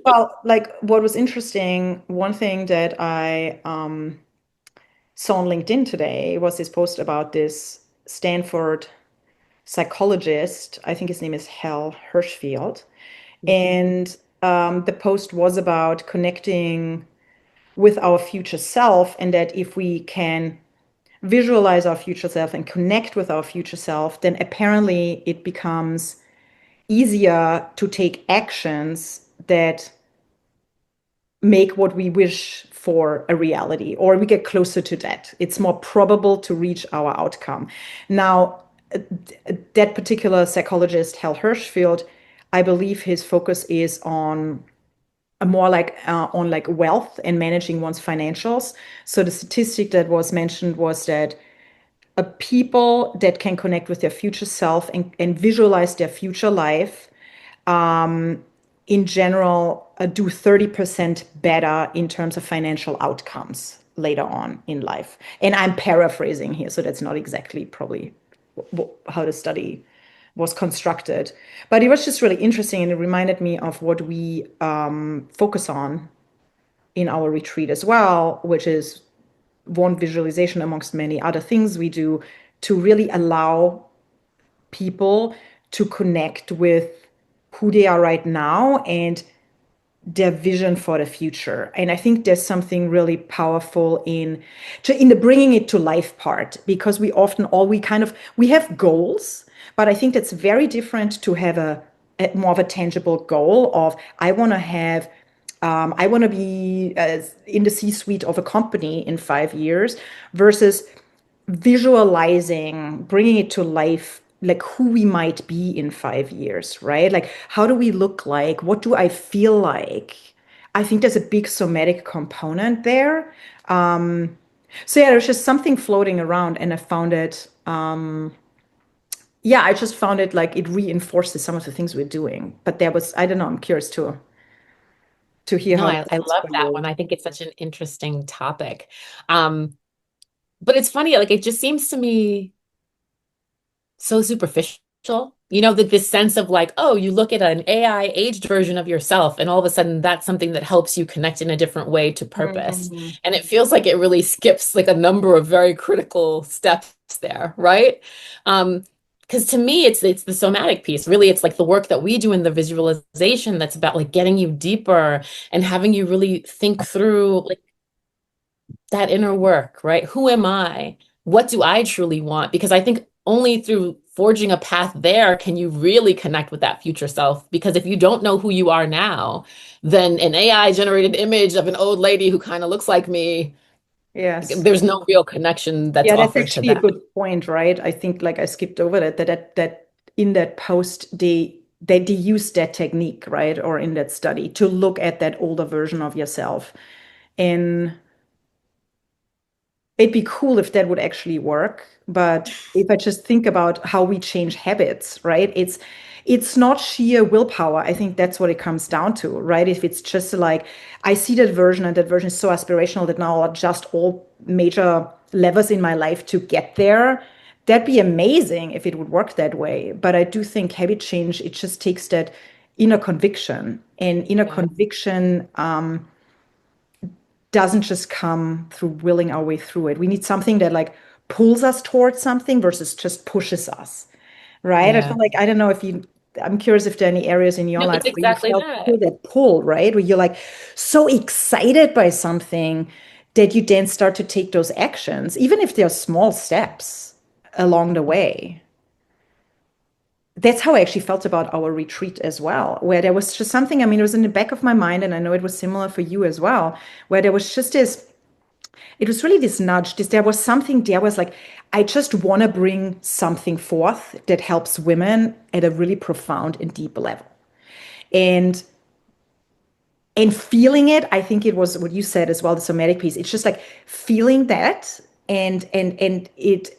Well, like what was interesting, one thing that I saw on LinkedIn today was this post about this Stanford psychologist. I think his name is Hal Hershfield. And the post was about connecting with our future self, and that if we can visualize our future self and connect with our future self, then apparently it becomes easier to take actions that make what we wish for a reality, or we get closer to that. It's more probable to reach our outcome. Now, that particular psychologist, Hal Hershfield, I believe his focus is on a more like on like wealth and managing one's financials. So the statistic that was mentioned was that people that can connect with their future self and visualize their future life in general do 30% better in terms of financial outcomes later on in life. And I'm paraphrasing here, so that's not exactly probably how the study was constructed. But it was just really interesting, and it reminded me of what we focus on in our retreat as well, which is one visualization amongst many other things we do to really allow people to connect with who they are right now and their vision for the future. And I think there's something really powerful in the bringing it to life part, because we often all we have goals, but I think that's very different to have a more of a tangible goal of I want to be in the C-suite of a company in 5 years versus visualizing, bringing it to life, like who we might be in 5 years, right? Like, how do we look like? What do I feel like? I think there's a big somatic component there. So yeah, there's just something floating around, and I found it. Yeah, I just found it like it reinforces some of the things we're doing. But there was, I don't know. I'm curious to hear No, how I that is love for that one. you. I think it's such an interesting topic. Um, but it's funny, like it just seems to me so superficial. You know, that this sense of like, oh, you look at an AI aged version of yourself, and all of a sudden that's something that helps you connect in a different way to purpose. Mhm. And it feels like it really skips like a number of very critical steps there, right? Because to me, it's the somatic piece. Really, it's like the work that we do in the visualization that's about like getting you deeper and having you really think through like that inner work, right? Who am I? What do I truly want? Because I think only through forging a path there can you really connect with that future self. Because if you don't know who you are now, then an AI generated image of an old lady who kind of looks like me, Yes. there's no real connection that's Yeah, that's offered to actually a that. good point, right? I think like I skipped over that in that post they use that technique, right? Or in that study to look at that older version of yourself. And it'd be cool if that would actually work. But if I just think about how we change habits, right? It's not sheer willpower. I think that's what it comes down to, right? If it's just like I see that version and that version is so aspirational that now I'll adjust all major levers in my life to get there. That'd be amazing if it would work that way. But I do think habit change, it just takes that inner conviction. And inner Yeah. conviction doesn't just come through willing our way through it. We need something that like pulls us towards something versus just pushes us, right? I Yeah. feel like I don't know if you. I'm curious if there are any areas in your No, life it's where you exactly feel that. that pull, right? Where you're like so excited by something that you then start to take those actions, even if they're small steps along the way. That's how I actually felt about our retreat as well, where there was just something, I mean, it was in the back of my mind, and I know it was similar for you as well, where there was just this it was really this nudge. There was something there was like, I just want to bring something forth that helps women at a really profound and deep level. And and feeling it, I think it was what you said as well, the somatic piece. It's just like feeling that and it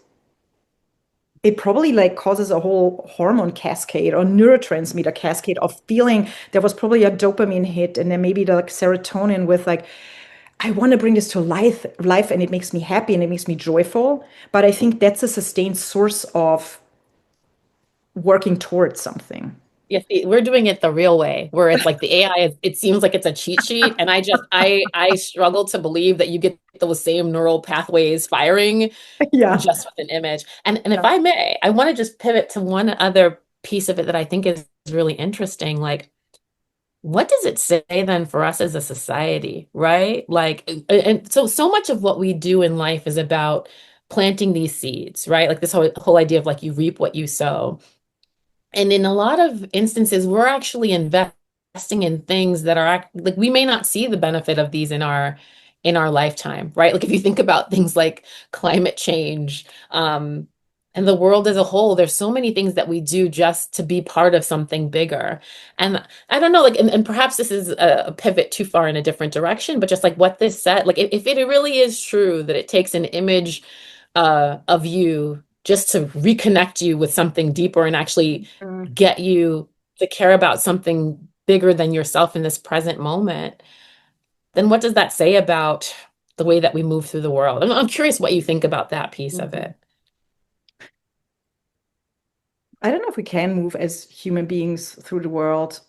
probably like causes a whole hormone cascade or neurotransmitter cascade of feeling there was probably a dopamine hit and then maybe the like serotonin with like I want to bring this to life and it makes me happy and it makes me joyful. But I think that's a sustained source of working towards something. Yeah, see, we're doing it the real way, where it's like the AI is, it seems like it's a cheat sheet. And I struggle to believe that you get those same neural pathways firing Yeah. just with an image. And if Yeah. I may, I want to just pivot to one other piece of it that I think is really interesting. Like, what does it say then for us as a society, right? Like, and so much of what we do in life is about planting these seeds, right? Like this whole idea of like you reap what you sow. And in a lot of instances, we're actually investing in things that are like we may not see the benefit of these in our lifetime, right? Like if you think about things like climate change, and the world as a whole, there's so many things that we do just to be part of something bigger. And I don't know, like, and perhaps this is a pivot too far in a different direction, but just like what this said, like if it really is true that it takes an image of you just to reconnect you with something deeper and actually Mm, get you to care about something bigger than yourself in this present moment, then what does that say about the way that we move through the world? I'm curious what you think about that piece of mhm. it. I don't know if we can move as human beings through the world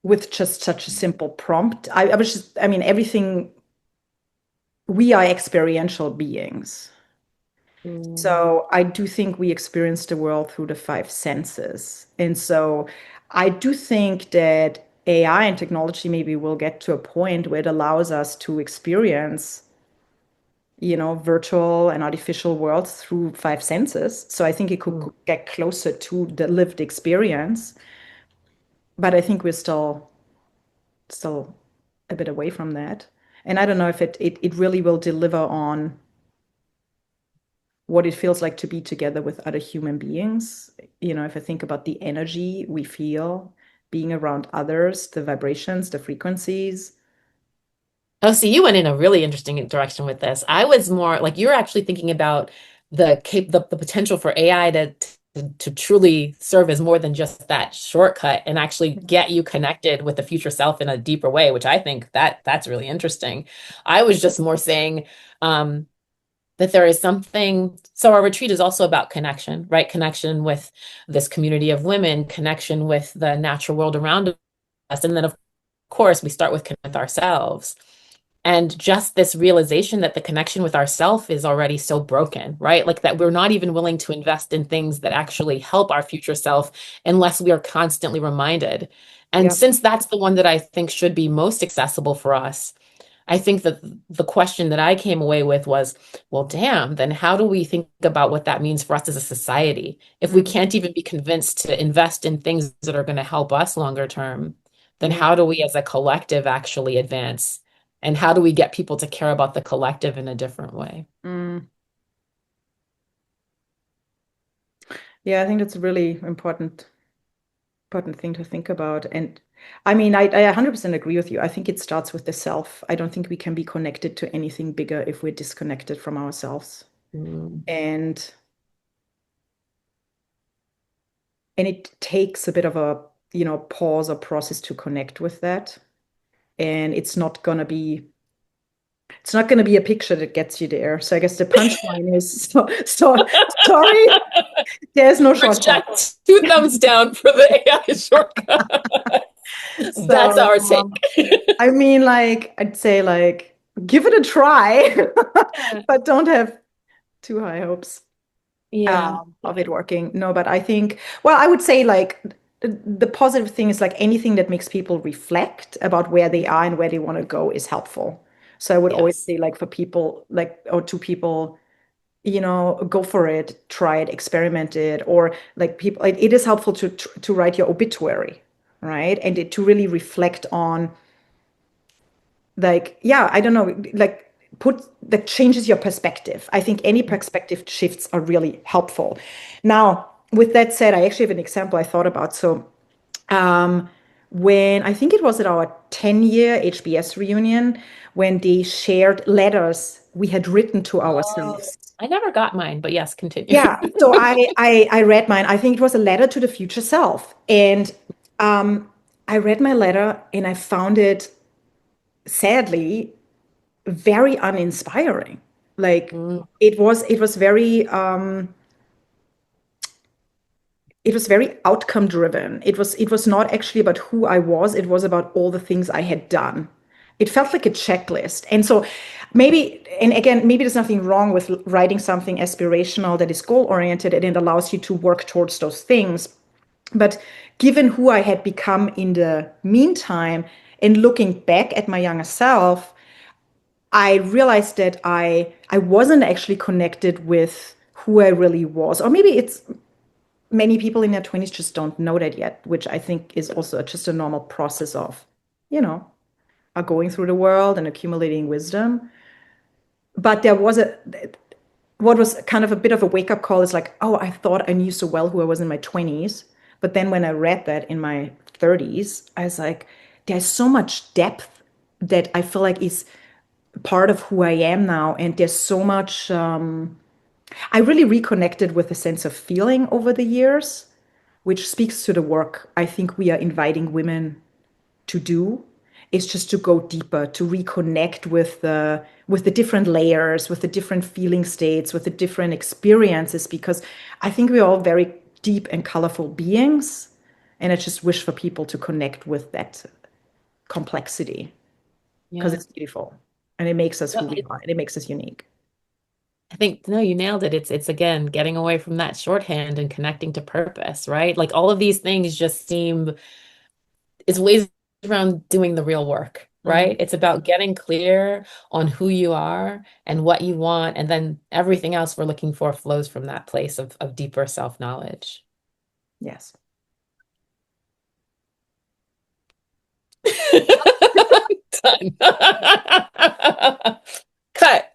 with just such a simple prompt. I was just, I mean, everything, we are experiential beings. Mm. So I do think we experience the world through the five senses. And so I do think that AI and technology maybe will get to a point where it allows us to experience, virtual and artificial worlds through five senses. So I think it could Mm. get closer to the lived experience, but I think we're still a bit away from that. And I don't know if it really will deliver on what it feels like to be together with other human beings. If I think about the energy we feel being around others, the vibrations, the frequencies. Oh, see, you went in a really interesting direction with this. I was more like you're actually thinking about the potential for AI to truly serve as more than just that shortcut and actually get you connected with the future self in a deeper way, which I think that's really interesting. I was just more saying um, that there is something. So our retreat is also about connection, right? Connection with this community of women, connection with the natural world around us, and then of course we start with ourselves. And just this realization that the connection with ourself is already so broken, right? Like that we're not even willing to invest in things that actually help our future self unless we are constantly reminded. And Yeah. since that's the one that I think should be most accessible for us, I think that the question that I came away with was, well, damn, then how do we think about what that means for us as a society? If we Mm, can't even be convinced to invest in things that are going to help us longer term, then yeah. how do we as a collective actually advance? And how do we get people to care about the collective in a different way? Mm. Yeah, I think that's a really important thing to think about. And I mean, I 100% agree with you. I think it starts with the self. I don't think we can be connected to anything bigger if we're disconnected from ourselves. Mm. And and it takes a bit of a, pause or process to connect with that. And it's not gonna be a picture that gets you there. So I guess the punchline is so sorry, there's no shortcut. Reject. Two thumbs down for the AI shortcut. That's So our take. I mean, like, I'd say, like, give it a try, but don't have too high hopes Yeah. of it working. No, but I think, well, I would say, like, the positive thing is like anything that makes people reflect about where they are and where they want to go is helpful. So I would always Yes. say, like, for people, like, or to people, go for it, try it, experiment it, or like people, it is helpful to write your obituary, right? And to really reflect on, like, yeah, I don't know, like, that changes your perspective. I think any perspective shifts are really helpful. Now, with that said, I actually have an example I thought about. So um, when I think it was at our 10-year HBS reunion, when they shared letters we had written to Oh, ourselves. I never got mine, but yes, continue. Yeah, so I read mine. I think it was a letter to the future self, and um, I read my letter and I found it sadly very uninspiring. Like Mm. it was very it was very outcome driven. It was not actually about who I was, it was about all the things I had done. It felt like a checklist. And so maybe, and again, maybe there's nothing wrong with writing something aspirational that is goal oriented and it allows you to work towards those things. But given who I had become in the meantime, and looking back at my younger self, I realized that I wasn't actually connected with who I really was. Or maybe it's many people in their 20s just don't know that yet, which I think is also just a normal process of, you know, are going through the world and accumulating wisdom. But there was a what was kind of a bit of a wake up call is like, oh, I thought I knew so well who I was in my 20s. But then when I read that in my 30s, I was like, there's so much depth that I feel like is part of who I am now. And there's so much, I really reconnected with a sense of feeling over the years, which speaks to the work I think we are inviting women to do. Is just to go deeper, to reconnect with the different layers, with the different feeling states, with the different experiences, because I think we're all very deep and colorful beings. And I just wish for people to connect with that complexity because Yeah. it's beautiful and it makes us No, who we are and it makes us unique. I think no, you nailed it. It's again getting away from that shorthand and connecting to purpose, right? Like all of these things just seem it's ways around doing the real work, Mhm. right? It's about getting clear on who you are and what you want, and then everything else we're looking for flows from that place of deeper self-knowledge. Yes. Done. Cut.